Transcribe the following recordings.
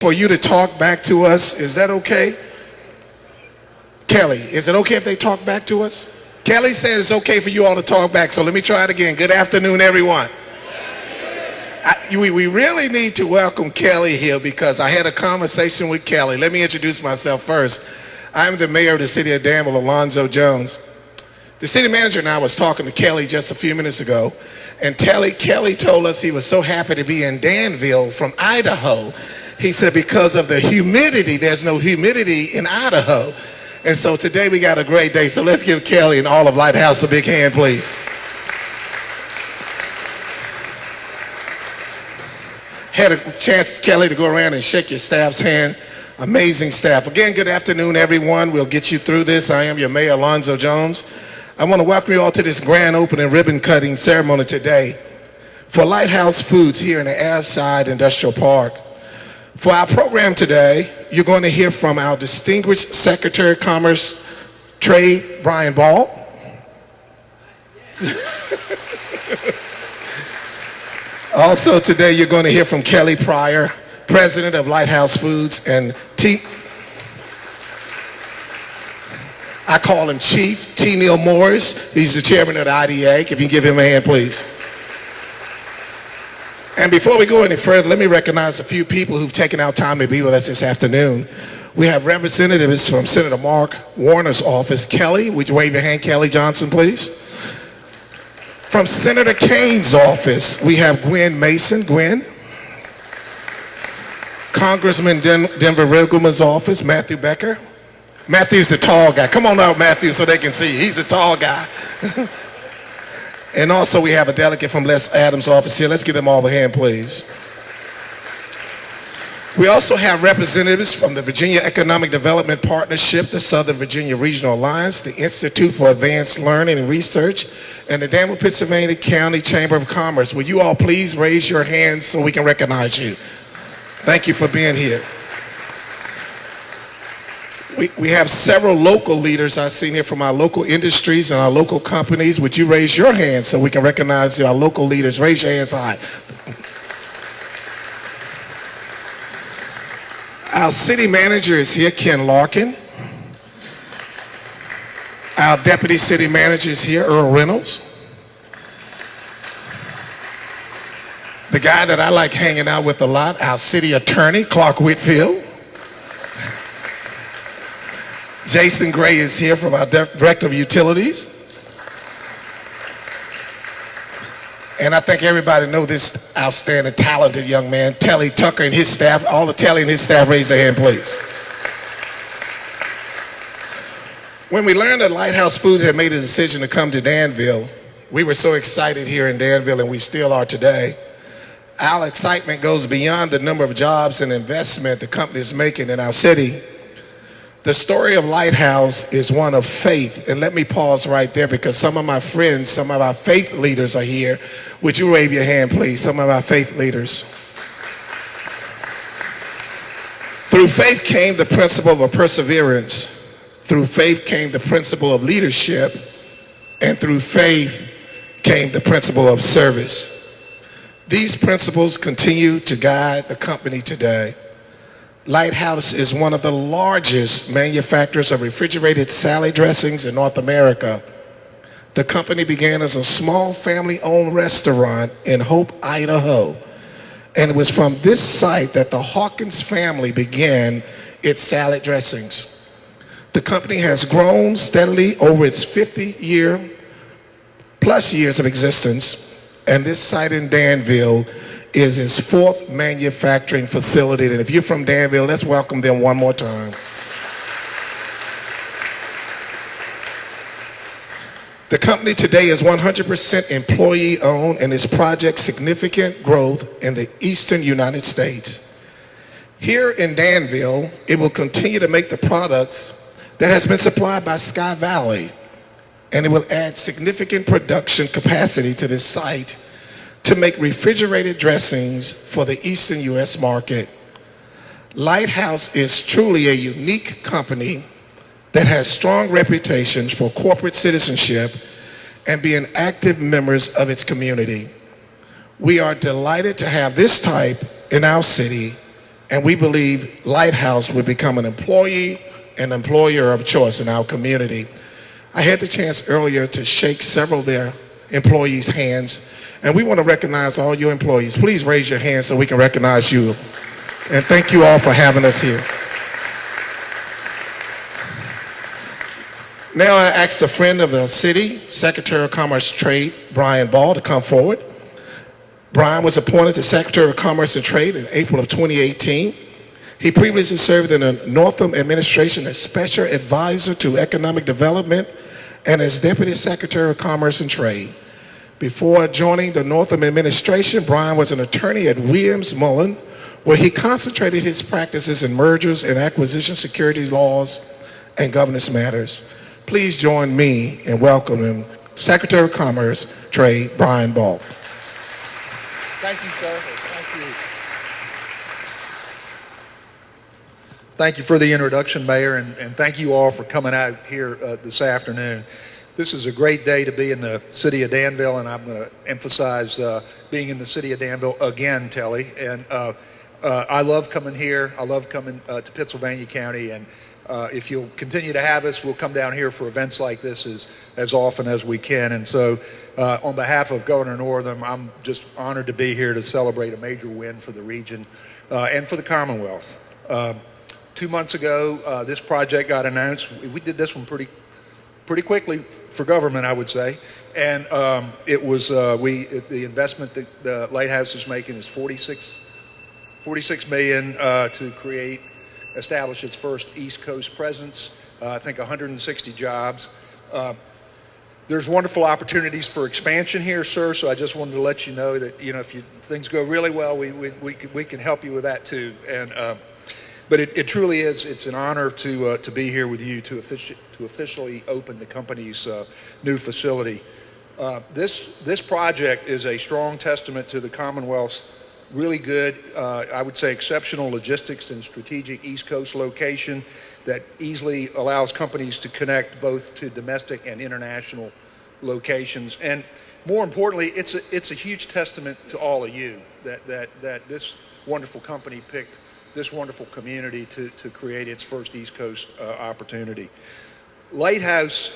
for you to talk back to us. Is that okay? Kelly, is it okay if they talk back to us? Kelly says it's okay for you all to talk back, so let me try it again. Good afternoon, everyone. We really need to welcome Kelly here because I had a conversation with Kelly. Let me introduce myself first. I'm the mayor of the City of Danville, Alonzo Jones. The city manager and I was talking to Kelly just a few minutes ago, and Kelly told us he was so happy to be in Danville from Idaho. He said because of the humidity, there's no humidity in Idaho. And so today we got a great day. So let's give Kelly and all of Litehouse a big hand, please. Had a chance, Kelly, to go around and shake your staff's hand. Amazing staff. Again, good afternoon, everyone. We'll get you through this. I am your mayor, Alonzo Jones. I want to welcome you all to this grand opening ribbon cutting ceremony today for Litehouse Foods here in the Airside Industrial Park. For our program today, you're going to hear from our distinguished Secretary of Commerce, Trade, Brian Ball. Also today, you're going to hear from Kelly Pryor, President of Litehouse Foods, and I call him Chief T. Neil Morris. He's the chairman of the IDA. If you can give him a hand, please. And before we go any further, let me recognize a few people who've taken out time to be with us this afternoon. We have representatives from Senator Mark Warner's office. Kelly, would you wave your hand? Kelly Johnson, please. From Senator Kane's office, we have Gwen Mason. Gwen. Congressman Denver Riggleman's office, Matthew Becker. Matthew's the tall guy. Come on out, Matthew, so they can see. He's a tall guy. And also we have a delegate from Les Adams' office here. Let's give them all a hand, please. We also have representatives from the Virginia Economic Development Partnership, the Southern Virginia Regional Alliance, the Institute for Advanced Learning and Research, and the Danville, Pennsylvania County Chamber of Commerce. Will you all please raise your hands so we can recognize you? Thank you for being here. We have several local leaders I've seen here from our local industries and our local companies. Would you raise your hands so we can recognize our local leaders? Raise your hands high. Our city manager is here, Ken Larkin. Our deputy city manager is here, Earl Reynolds. The guy that I like hanging out with a lot, our city attorney, Clark Whitfield. Jason Gray is here from our Director of Utilities. And I think everybody knows this outstanding, talented young man, Telly Tucker and his staff. All the Telly and his staff, raise their hand, please. When we learned that Litehouse Foods had made a decision to come to Danville, we were so excited here in Danville, and we still are today. Our excitement goes beyond the number of jobs and investment the company is making in our city. The story of Litehouse is one of faith. And let me pause right there because some of my friends, some of our faith leaders are here. Would you wave your hand, please? Some of our faith leaders. Through faith came the principle of perseverance. Through faith came the principle of leadership. And through faith came the principle of service. These principles continue to guide the company today. Litehouse is one of the largest manufacturers of refrigerated salad dressings in North America. The company began as a small family-owned restaurant in Hope, Idaho. And it was from this site that the Hawkins family began its salad dressings. The company has grown steadily over its 50 plus years of existence. And this site in Danville is its fourth manufacturing facility. And if you're from Danville, let's welcome them one more time. The company today is 100% employee-owned and is projecting significant growth in the eastern United States. Here in Danville, it will continue to make the products that has been supplied by Sky Valley, and it will add significant production capacity to this site to make refrigerated dressings for the Eastern U.S. market. Litehouse is truly a unique company that has strong reputations for corporate citizenship and being active members of its community. We are delighted to have this type in our city, and we believe Litehouse will become an employee and employer of choice in our community. I had the chance earlier to shake several of their employees' hands, and we want to recognize all your employees. Please raise your hand so we can recognize you. And thank you all for having us here. Now I ask a friend of the city, Secretary of Commerce and Trade, Brian Ball, to come forward. Brian was appointed to Secretary of Commerce and Trade in April of 2018. He previously served in the Northam administration as Special Advisor to Economic Development and as Deputy Secretary of Commerce and Trade. Before joining the Northam administration, Brian was an attorney at Williams Mullen, where he concentrated his practices in mergers and acquisition securities laws and governance matters. Please join me in welcoming Secretary of Commerce, Trade, Brian Ball. Thank you, sir. Thank you. Thank you for the introduction, Mayor, and thank you all for coming out here this afternoon. This is a great day to be in the City of Danville, and I'm going to emphasize being in the City of Danville again, Telly. And I love coming here. I love coming to Pittsylvania County, and if you'll continue to have us, we'll come down here for events like this as often as we can. And so on behalf of Governor Northam, I'm just honored to be here to celebrate a major win for the region and for the Commonwealth. 2 months ago, this project got announced. We did this one pretty quickly for government, I would say. And it was the investment that the Litehouse is making is $46 million to establish its first East Coast presence. I think 160 jobs. There's wonderful opportunities for expansion here, sir. So I just wanted to let you know that if things go really well, we can help you with that too. And but it truly is. It's an honor to be here with you to officially open the company's new facility. This project is a strong testament to the Commonwealth's really good, I would say exceptional logistics and strategic East Coast location that easily allows companies to connect both to domestic and international locations. And more importantly, it's a huge testament to all of you that this wonderful company picked this wonderful community to create its first East Coast opportunity. Litehouse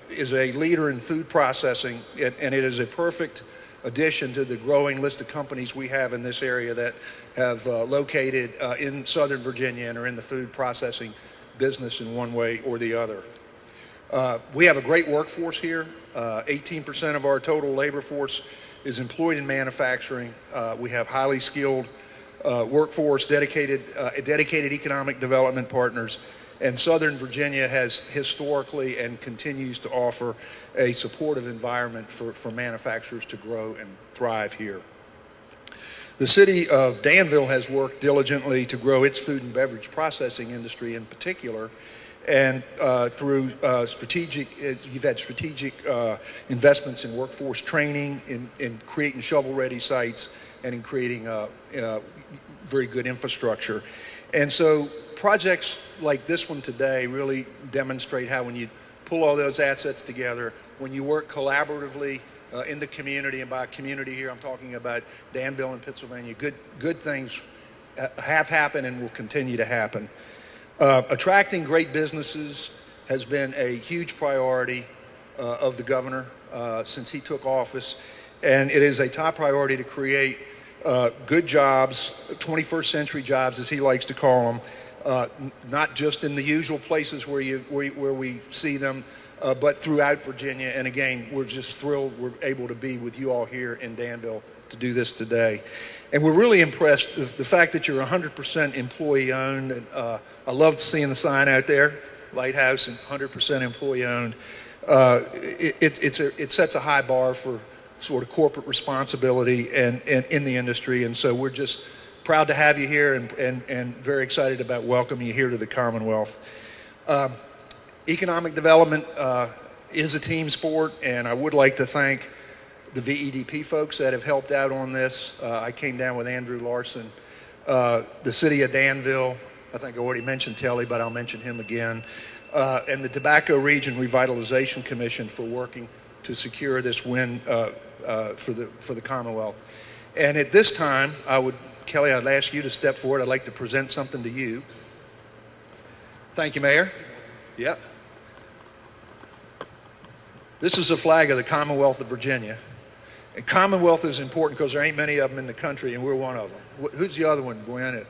is a leader in food processing, and it is a perfect addition to the growing list of companies we have in this area that have located in Southern Virginia and are in the food processing business in one way or the other. We have a great workforce here. 18% of our total labor force is employed in manufacturing. We have highly skilled workforce, dedicated economic development partners, and Southern Virginia has historically and continues to offer a supportive environment for manufacturers to grow and thrive here. The City of Danville has worked diligently to grow its food and beverage processing industry in particular, and through you've had strategic investments in workforce training, in creating shovel-ready sites, and in creating very good infrastructure. And so projects like this one today really demonstrate how when you pull all those assets together, when you work collaboratively in the community, and by community here I'm talking about Danville and Pennsylvania, good things have happened and will continue to happen. Attracting great businesses has been a huge priority of the governor since he took office, and it is a top priority to create good jobs, 21st century jobs as he likes to call them, not just in the usual places where we see them, but throughout Virginia. And again, we're just thrilled we're able to be with you all here in Danville to do this today. And we're really impressed the fact that you're 100% employee owned. And I loved seeing the sign out there, Litehouse and 100% employee owned. It sets a high bar for sort of corporate responsibility and in the industry. And so we're just proud to have you here and very excited about welcoming you here to the Commonwealth. Economic development is a team sport, and I would like to thank the VEDP folks that have helped out on this. I came down with Andrew Larson, the City of Danville. I think I already mentioned Telly, but I'll mention him again. And the Tobacco Region Revitalization Commission for working to secure this win for the Commonwealth. And at this time, I would Kelly, I'd ask you to step forward. I'd like to present something to you. Thank you, Mayor. Yep. This is a flag of the Commonwealth of Virginia. And Commonwealth is important because there ain't many of them in the country, and we're one of them. Who's the other one, Gwen?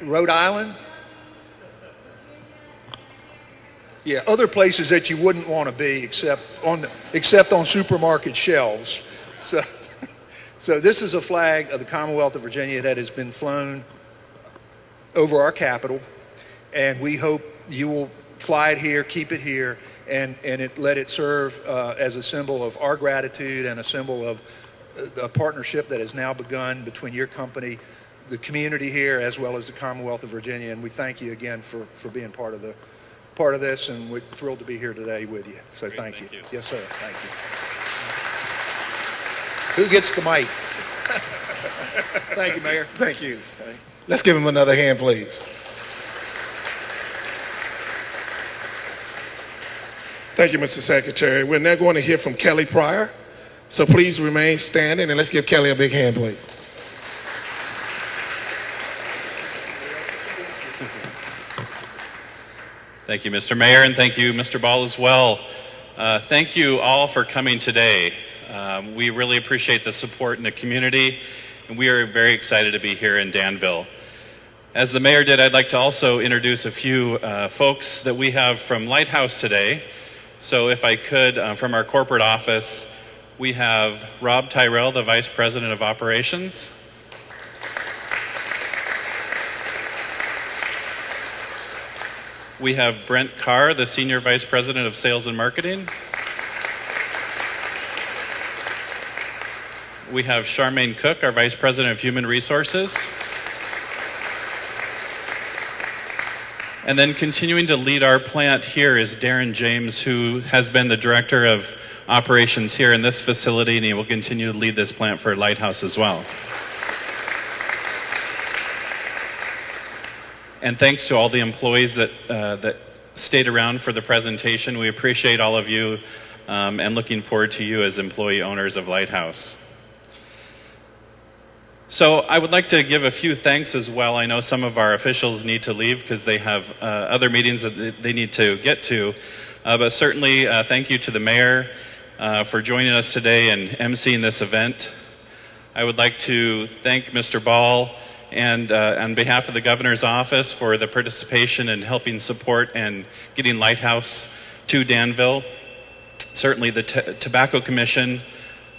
Rhode Island? Yeah, other places that you wouldn't want to be except on supermarket shelves. So this is a flag of the Commonwealth of Virginia that has been flown over our capital, and we hope you will fly it here, keep it here, and let it serve as a symbol of our gratitude and a symbol of a partnership that has now begun between your company, the community here, as well as the Commonwealth of Virginia. And we thank you again for being part of this, and we're thrilled to be here today with you. So Great, thank you. you. Yes, sir. Thank you. Who gets the mic? Thank you, Mayor. Thank you. Let's give him another hand, please. Thank you, Mr. Secretary. We're now going to hear from Kelly Pryor. So please remain standing, and let's give Kelly a big hand, please. Thank you, Mr. Mayor, and thank you, Mr. Ball, as well. Thank you all for coming today. We really appreciate the support in the community, and we are very excited to be here in Danville. As the mayor did, I'd like to also introduce a few folks that we have from Litehouse today. So if I could, from our corporate office, we have Rob Tyrell, the Vice President of Operations. We have Brent Carr, the Senior Vice President of Sales and Marketing. We have Charmaine Cook, our Vice President of Human Resources. And then continuing to lead our plant here is Darren James, who has been the Director of Operations here in this facility, and he will continue to lead this plant for Litehouse as well. And thanks to all the employees that stayed around for the presentation. We appreciate all of you and looking forward to you as employee owners of Litehouse. So I would like to give a few thanks as well. I know some of our officials need to leave because they have other meetings that they need to get to. But certainly thank you to the mayor for joining us today and emceeing this event. I would like to thank Mr. Ball and on behalf of the governor's office for the participation and helping support and getting Litehouse to Danville. Certainly the Tobacco Commission,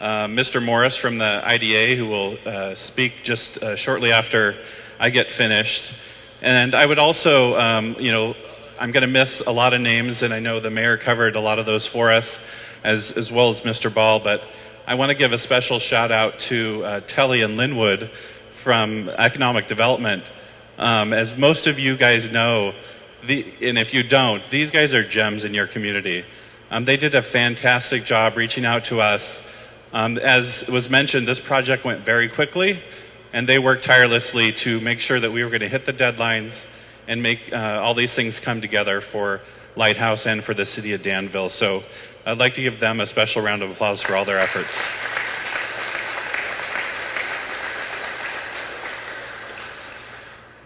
Mr. Morris from the IDA, who will speak just shortly after I get finished. And I would also, I'm going to miss a lot of names, and I know the mayor covered a lot of those for us, as well as Mr. Ball, but I want to give a special shout out to Telly and Linwood from Economic Development. As most of you guys know, and if you don't, these guys are gems in your community. They did a fantastic job reaching out to us. As was mentioned, this project went very quickly, and they worked tirelessly to make sure that we were going to hit the deadlines and make all these things come together for Litehouse and for the city of Danville. So I'd like to give them a special round of applause for all their efforts.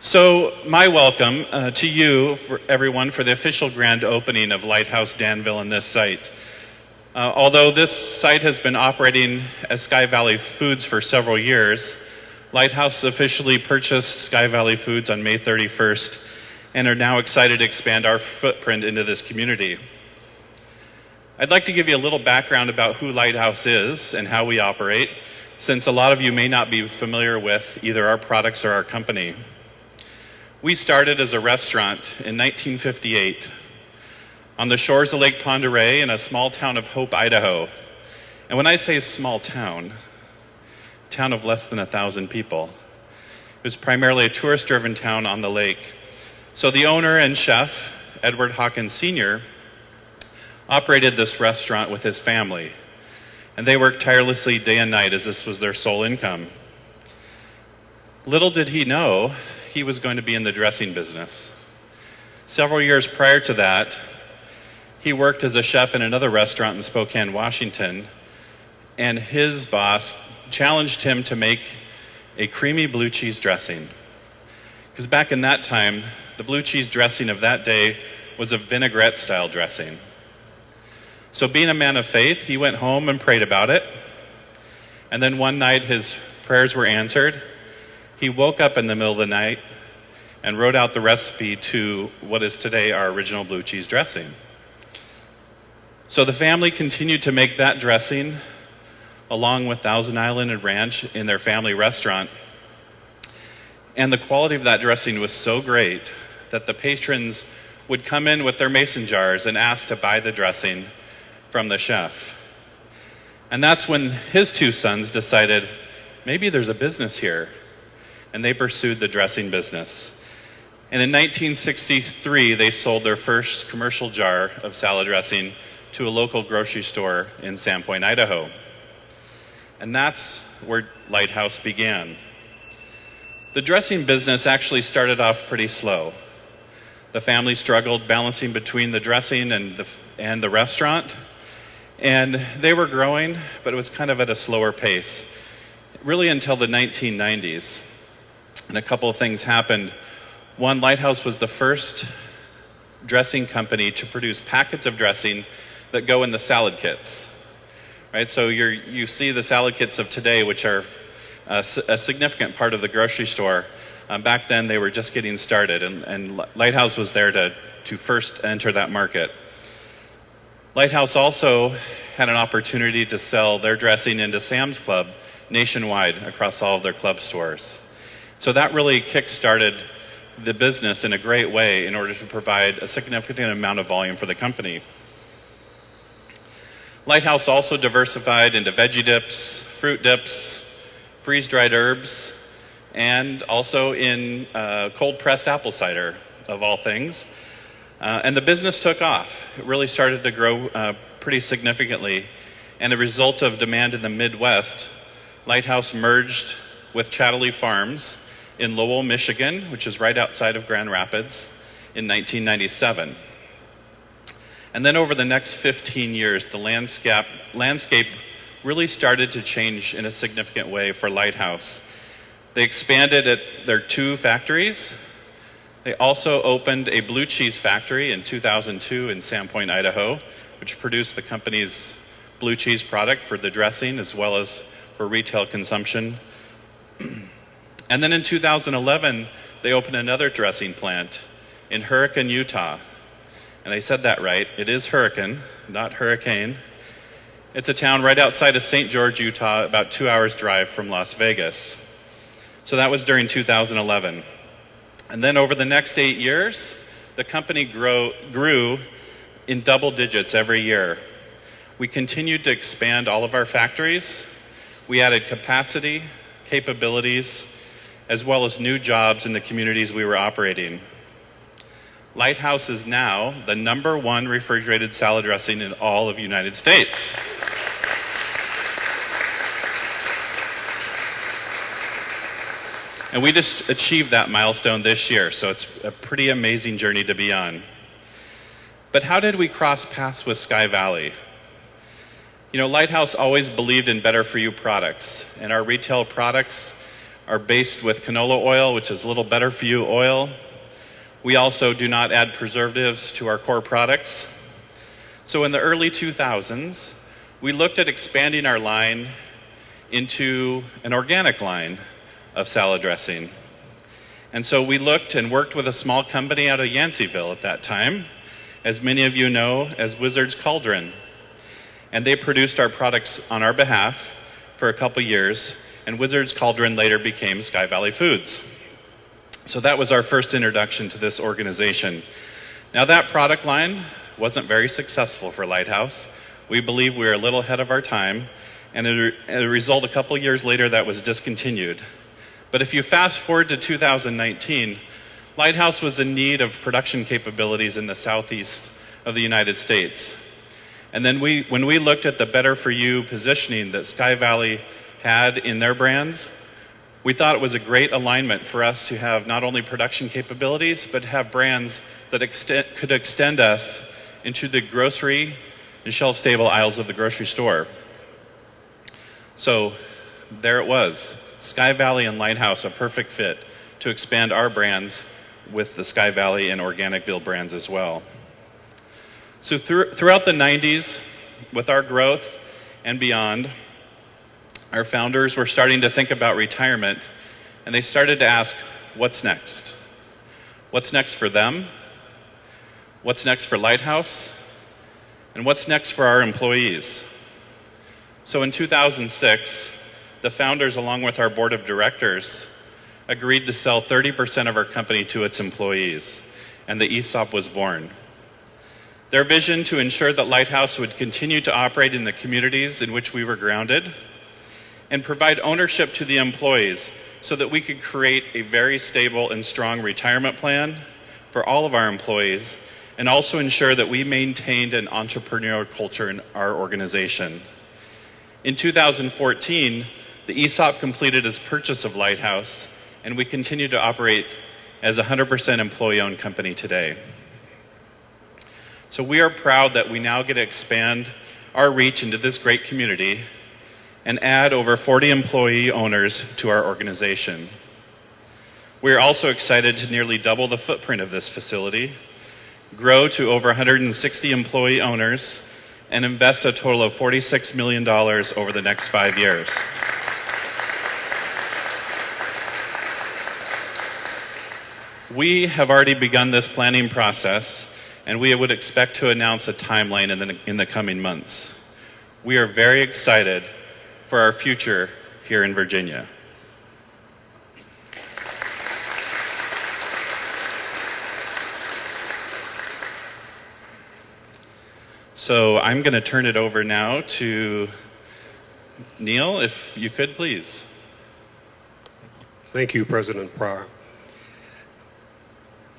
So my welcome to you, everyone, for the official grand opening of Litehouse Danville and this site. Although this site has been operating as Sky Valley Foods for several years, Litehouse officially purchased Sky Valley Foods on May 31st and are now excited to expand our footprint into this community. I'd like to give you a little background about who Litehouse is and how we operate, since a lot of you may not be familiar with either our products or our company. We started as a restaurant in 1958 on the shores of Lake Pend Oreille in a small town of Hope, Idaho. And when I say small town of less than 1,000 people. It was primarily a tourist-driven town on the lake. So the owner and chef, Edward Hawkins Sr., operated this restaurant with his family. And they worked tirelessly day and night as this was their sole income. Little did he know he was going to be in the dressing business. Several years prior to that, he worked as a chef in another restaurant in Spokane, Washington, and his boss challenged him to make a creamy blue cheese dressing. Because back in that time, the blue cheese dressing of that day was a vinaigrette-style dressing. So being a man of faith, he went home and prayed about it. And then one night his prayers were answered. He woke up in the middle of the night and wrote out the recipe to what is today our original blue cheese dressing. So the family continued to make that dressing along with Thousand Island and Ranch in their family restaurant. And the quality of that dressing was so great that the patrons would come in with their mason jars and ask to buy the dressing from the chef. And that's when his two sons decided, maybe there's a business here. And they pursued the dressing business. And in 1963, they sold their first commercial jar of salad dressing to a local grocery store in Sandpoint, Idaho. And that's where Litehouse began. The dressing business actually started off pretty slow. The family struggled balancing between the dressing and the restaurant. And they were growing, but it was kind of at a slower pace, really until the 1990s. And a couple of things happened. One, Litehouse was the first dressing company to produce packets of dressing that go in the salad kits. Right? So you see the salad kits of today, which are a significant part of the grocery store. Back then, they were just getting started, and Litehouse was there to first enter that market. Litehouse also had an opportunity to sell their dressing into Sam's Club nationwide across all of their club stores. So that really kick-started the business in a great way in order to provide a significant amount of volume for the company. Litehouse also diversified into veggie dips, fruit dips, freeze-dried herbs, and also in cold-pressed apple cider, of all things. And the business took off. It really started to grow pretty significantly. And a result of demand in the Midwest, Litehouse merged with Chatterley Farms in Lowell, Michigan, which is right outside of Grand Rapids, in 1997. And then over the next 15 years, the landscape really started to change in a significant way for Litehouse. They expanded at their two factories. They also opened a blue cheese factory in 2002 in Sandpoint, Idaho, which produced the company's blue cheese product for the dressing as well as for retail consumption. And then in 2011, they opened another dressing plant in Hurricane, Utah. And I said that right. It is Hurricane, not Hurricane. It's a town right outside of St. George, Utah, about 2 hours drive from Las Vegas. So that was during 2011. And then over the next 8 years, the company grew in double digits every year. We continued to expand all of our factories. We added capacity, capabilities, as well as new jobs in the communities we were operating. Litehouse is now the #1 refrigerated salad dressing in all of the United States. And we just achieved that milestone this year, so it's a pretty amazing journey to be on. But how did we cross paths with Sky Valley? You know, Litehouse always believed in better for you products, and our retail products are based with canola oil, which is a little better for you oil. We also do not add preservatives to our core products. So in the early 2000s, we looked at expanding our line into an organic line of salad dressing. And so we looked and worked with a small company out of Yanceyville at that time, as many of you know as Wizard's Cauldron. And they produced our products on our behalf for a couple years, and Wizard's Cauldron later became Sky Valley Foods. So that was our first introduction to this organization. Now that product line wasn't very successful for Litehouse. We believe we were a little ahead of our time, and as a result, a couple years later, that was discontinued. But if you fast forward to 2019, Litehouse was in need of production capabilities in the southeast of the United States. And then when we looked at the better for you positioning that Sky Valley had in their brands, we thought it was a great alignment for us to have not only production capabilities, but have brands that could extend us into the grocery and shelf-stable aisles of the grocery store. So there it was. Sky Valley and Litehouse a perfect fit to expand our brands with the Sky Valley and Organicville brands as well. So throughout the 90s, with our growth and beyond, our founders were starting to think about retirement, and they started to ask, what's next? What's next for them? What's next for Litehouse? And what's next for our employees? So in 2006, the founders, along with our board of directors, agreed to sell 30% of our company to its employees, and the ESOP was born. Their vision to ensure that Litehouse would continue to operate in the communities in which we were grounded and provide ownership to the employees so that we could create a very stable and strong retirement plan for all of our employees, and also ensure that we maintained an entrepreneurial culture in our organization. In 2014, the ESOP completed its purchase of Litehouse, and we continue to operate as a 100% employee-owned company today. So we are proud that we now get to expand our reach into this great community and add over 40 employee owners to our organization. We are also excited to nearly double the footprint of this facility, grow to over 160 employee owners, and invest a total of $46 million over the next 5 years. We have already begun this planning process, and we would expect to announce a timeline in the coming months. We are very excited for our future here in Virginia. So I'm going to turn it over now to Neil, if you could, please. Thank you, President Pryor.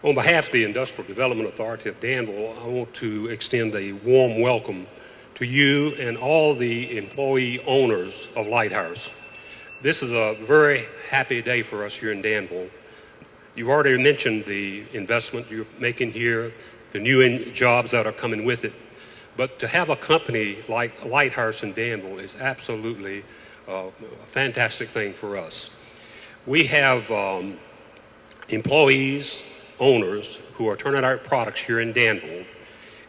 On behalf of the Industrial Development Authority of Danville, I want to extend a warm welcome to you and all the employee owners of Litehouse. This is a very happy day for us here in Danville. You've already mentioned the investment you're making here, the new jobs that are coming with it. But to have a company like Litehouse in Danville is absolutely a fantastic thing for us. We have employees, owners who are turning out products here in Danville,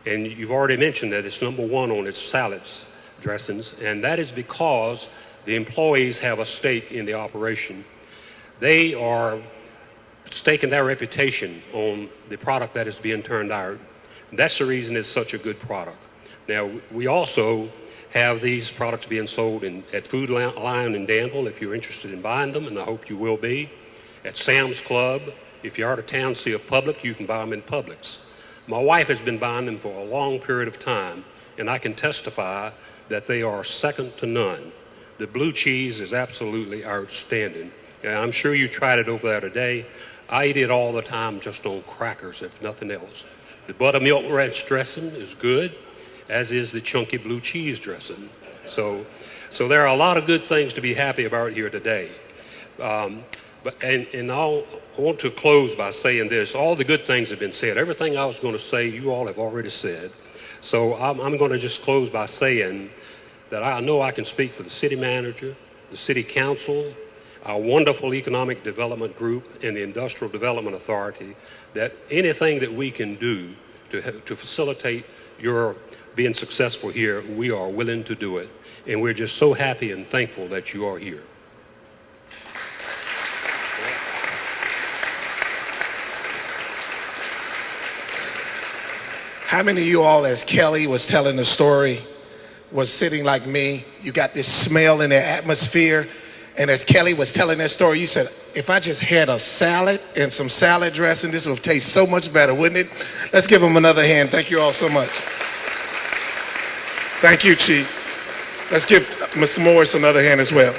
and you've already mentioned that it's #1 on its salads dressings, and that is because the employees have a stake in the operation. They are staking their reputation on the product that is being turned out. And that's the reason it's such a good product. Now, we also have these products being sold at Food Lion in Danville if you're interested in buying them, and I hope you will be. At Sam's Club, if you're out of town, see a Publix, you can buy them in Publix. My wife has been buying them for a long period of time, and I can testify that they are second to none. The blue cheese is absolutely outstanding. And I'm sure you tried it over there today. I eat it all the time just on crackers, if nothing else. The buttermilk ranch dressing is good, as is the chunky blue cheese dressing. So there are a lot of good things to be happy about here today. I want to close by saying this. All the good things have been said. Everything I was going to say, you all have already said. So I'm going to just close by saying that I know I can speak for the city manager, the city council, our wonderful economic development group, and the Industrial Development Authority, that anything that we can do to facilitate your being successful here, we are willing to do it. And we're just so happy and thankful that you are here. How many of you all, as Kelly was telling the story, was sitting like me? You got this smell in the atmosphere, and as Kelly was telling that story, you said, if I just had a salad and some salad dressing, this would taste so much better, wouldn't it? Let's give them another hand. Thank you all so much. Thank you, Chief. Let's give Mr. Morris another hand as well.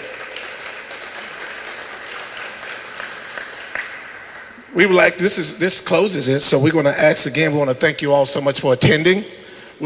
We would like, this closes it, so we're going to ask again, we want to thank you all so much for attending.